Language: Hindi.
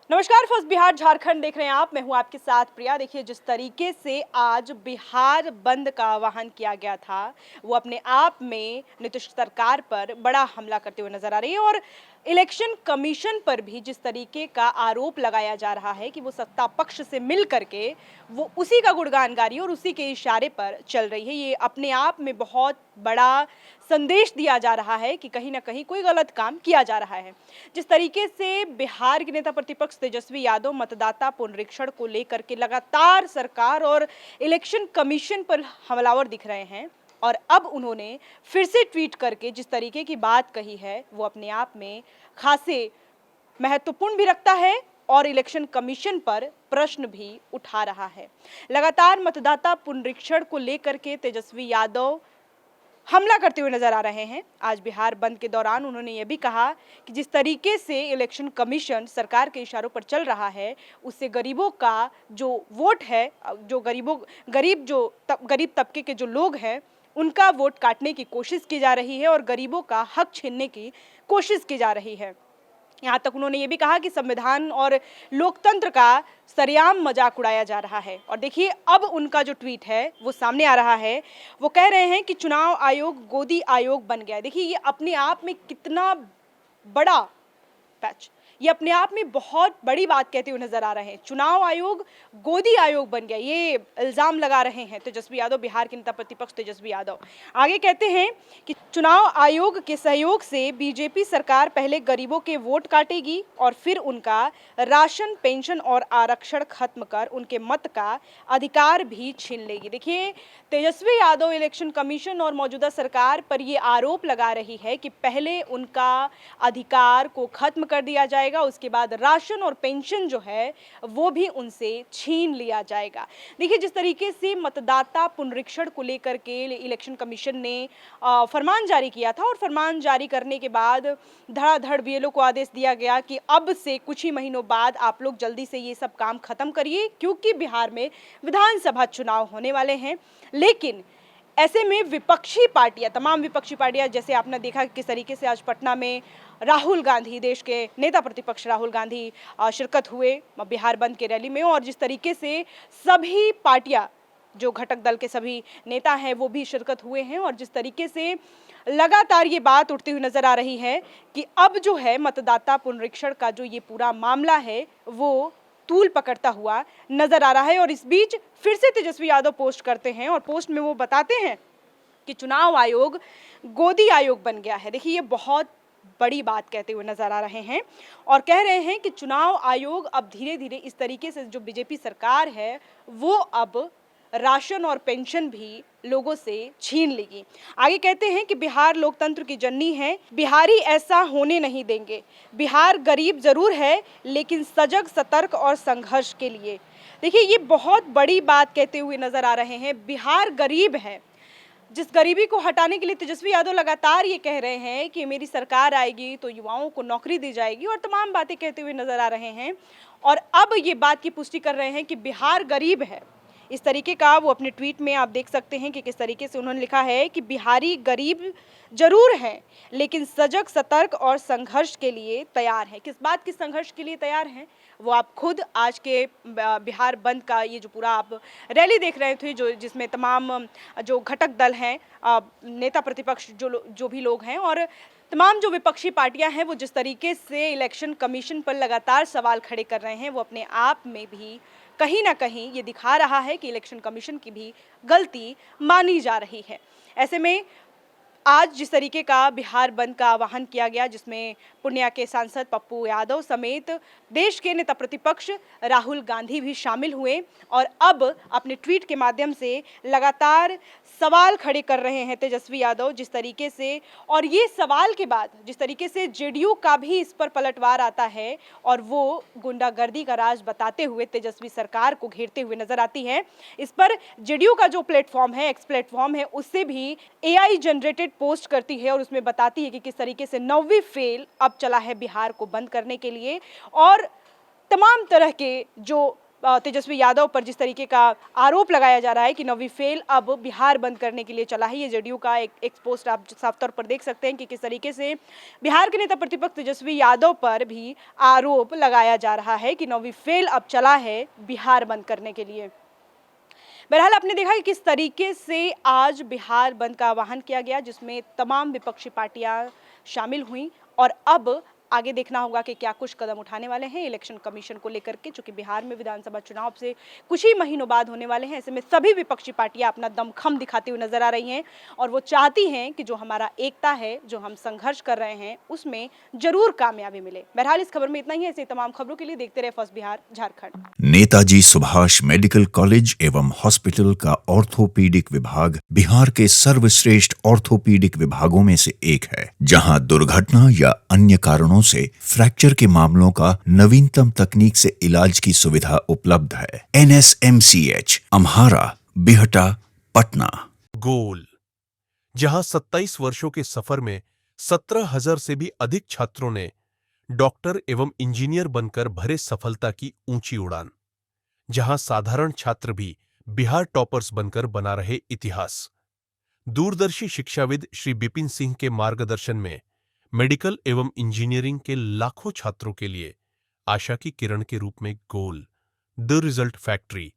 नमस्कार, फर्स्ट बिहार झारखंड देख रहे हैं आप। मैं हूं आपके साथ प्रिया। देखिए, जिस तरीके से आज बिहार बंद का आह्वान किया गया था, वो अपने आप में नीतीश सरकार पर बड़ा हमला करते हुए नजर आ रही है। और इलेक्शन कमीशन पर भी जिस तरीके का आरोप लगाया जा रहा है कि वो सत्ता पक्ष से मिल करके वो उसी का गुणगान गा रही है और उसी के इशारे पर चल रही है, ये अपने आप में बहुत बड़ा संदेश दिया जा रहा है कि कहीं ना कहीं कोई गलत काम किया जा रहा है। जिस तरीके से बिहार के नेता प्रतिपक्ष तेजस्वी यादव मतदाता पुनरीक्षण को लेकर के लगातार सरकार और इलेक्शन कमीशन पर हमलावर दिख रहे हैं, और अब उन्होंने फिर से ट्वीट करके जिस तरीके की बात कही है वो अपने आप में खासे महत्वपूर्ण भी रखता है और इलेक्शन कमीशन पर प्रश्न भी उठा रहा है। लगातार मतदाता पुनरीक्षण को लेकर के तेजस्वी यादव हमला करते हुए नजर आ रहे हैं। आज बिहार बंद के दौरान उन्होंने ये भी कहा कि जिस तरीके से इलेक्शन कमीशन सरकार के इशारों पर चल रहा है, उससे गरीबों का जो वोट है, जो गरीब तबके के जो लोग हैं, उनका वोट काटने की कोशिश की जा रही है और गरीबों का हक छीनने की कोशिश की जा रही है। यहाँ तक उन्होंने ये भी कहा कि संविधान और लोकतंत्र का सरेआम मजाक उड़ाया जा रहा है। और देखिए, अब उनका जो ट्वीट है वो सामने आ रहा है। वो कह रहे हैं कि चुनाव आयोग गोदी आयोग बन गया है। देखिए, ये अपने आप में कितना बड़ा पैच, ये अपने आप में बहुत बड़ी बात कहते हुए नजर आ रहे हैं। चुनाव आयोग गोदी आयोग बन गया, ये इल्जाम लगा रहे हैं तेजस्वी यादव, बिहार के नेता प्रतिपक्ष तेजस्वी यादव। आगे कहते हैं कि चुनाव आयोग के सहयोग से बीजेपी सरकार पहले गरीबों के वोट काटेगी और फिर उनका राशन, पेंशन और आरक्षण खत्म कर उनके मत का अधिकार भी छीन लेगी। देखिए, तेजस्वी यादव इलेक्शन कमीशन और मौजूदा सरकार पर ये आरोप लगा रही है कि पहले उनका अधिकार को खत्म कर दिया जाएगा, उसके बाद राशन और पेंशन जो है वो भी उनसे छीन लिया जाएगा। देखिए, जिस तरीके से मतदाता पुनरीक्षण को लेकर के इलेक्शन कमीशन ने फरमान जारी किया था और फरमान जारी करने के बाद धड़ाधड़ बीएलओ को आदेश दिया गया कि अब से कुछ ही महीनों बाद आप लोग जल्दी से ये सब काम खत्म करिए, क्योंकि बिहार में विधानसभा चुनाव होने वाले हैं। लेकिन ऐसे में विपक्षी पार्टियां, तमाम विपक्षी पार्टियां, जैसे आपने देखा किस तरीके से आज पटना में राहुल गांधी, देश के नेता प्रतिपक्ष राहुल गांधी शिरकत हुए बिहार बंद के रैली में, और जिस तरीके से सभी पार्टियां, जो घटक दल के सभी नेता हैं, वो भी शिरकत हुए हैं। और जिस तरीके से लगातार ये बात उठती हुई नजर आ रही है कि अब जो है मतदाता पुनरीक्षण का जो ये पूरा मामला है वो तूल पकड़ता हुआ नजर आ रहा है। और इस बीच फिर से तेजस्वी यादव पोस्ट करते हैं और पोस्ट में वो बताते हैं कि चुनाव आयोग गोदी आयोग बन गया है। देखिए, ये बहुत बड़ी बात कहते हुए नजर आ रहे हैं और कह रहे हैं कि चुनाव आयोग अब धीरे धीरे इस तरीके से जो बीजेपी सरकार है वो अब राशन और पेंशन भी लोगों से छीन लेगी। आगे कहते हैं कि बिहार लोकतंत्र की जननी है, बिहारी ऐसा होने नहीं देंगे। बिहार गरीब जरूर है, लेकिन सजग, सतर्क और संघर्ष के लिए। देखिए, ये बहुत बड़ी बात कहते हुए नजर आ रहे हैं। बिहार गरीब है, जिस गरीबी को हटाने के लिए तेजस्वी यादव लगातार ये कह रहे हैं कि मेरी सरकार आएगी तो युवाओं को नौकरी दी जाएगी, और तमाम बातें कहते हुए नजर आ रहे हैं। और अब ये बात की पुष्टि कर रहे हैं कि बिहार गरीब है। इस तरीके का वो अपने ट्वीट में आप देख सकते हैं कि किस तरीके से उन्होंने लिखा है कि बिहारी गरीब जरूर हैं, लेकिन सजग, सतर्क और संघर्ष के लिए तैयार हैं। किस बात की संघर्ष के लिए तैयार हैं वो आप खुद आज के बिहार बंद का ये जो पूरा आप रैली देख रहे थे, जो जिसमें तमाम जो घटक दल हैं, नेता प्रतिपक्ष जो भी लोग हैं और तमाम जो विपक्षी पार्टियां हैं, वो जिस तरीके से इलेक्शन कमीशन पर लगातार सवाल खड़े कर रहे हैं, वो अपने आप में भी कहीं ना कहीं ये दिखा रहा है कि इलेक्शन कमीशन की भी गलती मानी जा रही है। ऐसे में आज जिस तरीके का बिहार बंद का आह्वान किया गया, जिसमें पूर्णिया के सांसद पप्पू यादव समेत देश के नेता प्रतिपक्ष राहुल गांधी भी शामिल हुए और अब अपने ट्वीट के माध्यम से लगातार सवाल खड़े कर रहे हैं तेजस्वी यादव, जिस तरीके से, और ये सवाल के बाद जिस तरीके से जेडीयू का भी इस पर पलटवार आता है और वो गुंडागर्दी का राज बताते हुए तेजस्वी सरकार को घेरते हुए नजर आती है। इस पर जेडीयू का जो प्लेटफॉर्म है, एक्स प्लेटफॉर्म है, उससे भी एआई जनरेटेड पोस्ट करती है और उसमें बताती है कि किस तरीके से 9वीं फेल अब चला है बिहार को बंद करने के लिए, और तमाम तरह के जो तेजस्वी यादव पर जिस तरीके का आरोप लगाया जा रहा है कि नौवीं फेल अब बिहार बंद करने के लिए चला है। ये जेडीयू का एक पोस्ट आप साफ तौर पर देख सकते हैं कि किस तरीके से बिहार के नेता प्रतिपक्ष तेजस्वी यादव पर भी आरोप लगाया जा रहा है कि नौवीं फेल अब चला है बिहार बंद करने के लिए। बहरहाल आपने देखा कि किस तरीके से आज बिहार बंद का आह्वान किया गया, जिसमें तमाम विपक्षी पार्टियां शामिल हुई और अब आगे देखना होगा कि क्या कुछ कदम उठाने वाले हैं इलेक्शन कमीशन को लेकर के, चूंकि बिहार में विधानसभा चुनाव से कुछ ही महीनों बाद होने वाले हैं। ऐसे में सभी विपक्षी पार्टियां अपना दमखम दिखाती हुई नजर आ रही हैं और वो चाहती हैं कि जो हमारा एकता है, जो हम संघर्ष कर रहे हैं, उसमें जरूर कामयाबी मिले। बहरहाल इस खबर में इतना ही है। ऐसी तमाम खबरों के लिए देखते रहे first Bihar Jharkhand. Netaji Subhash medical college एवं हॉस्पिटल का ऑर्थोपीडिक विभाग बिहार के सर्वश्रेष्ठ ऑर्थोपीडिक विभागों में से एक है, जहां दुर्घटना या अन्य कारणों से फ्रैक्चर के मामलों का नवीनतम तकनीक से इलाज की सुविधा उपलब्ध है। NSMCH, अम्हारा, बिहटा, पटना। गोल, जहां 27 वर्षों के सफर में 17,000 से भी अधिक छात्रों ने डॉक्टर एवं इंजीनियर बनकर भरे सफलता की ऊंची उड़ान, जहां साधारण छात्र भी बिहार टॉपर्स बनकर बना रहे इतिहास। दूरदर्शी शिक्षाविद श्री बिपिन सिंह के मार्गदर्शन में मेडिकल एवं इंजीनियरिंग के लाखों छात्रों के लिए आशा की किरण के रूप में गोल, द रिजल्ट फैक्ट्री।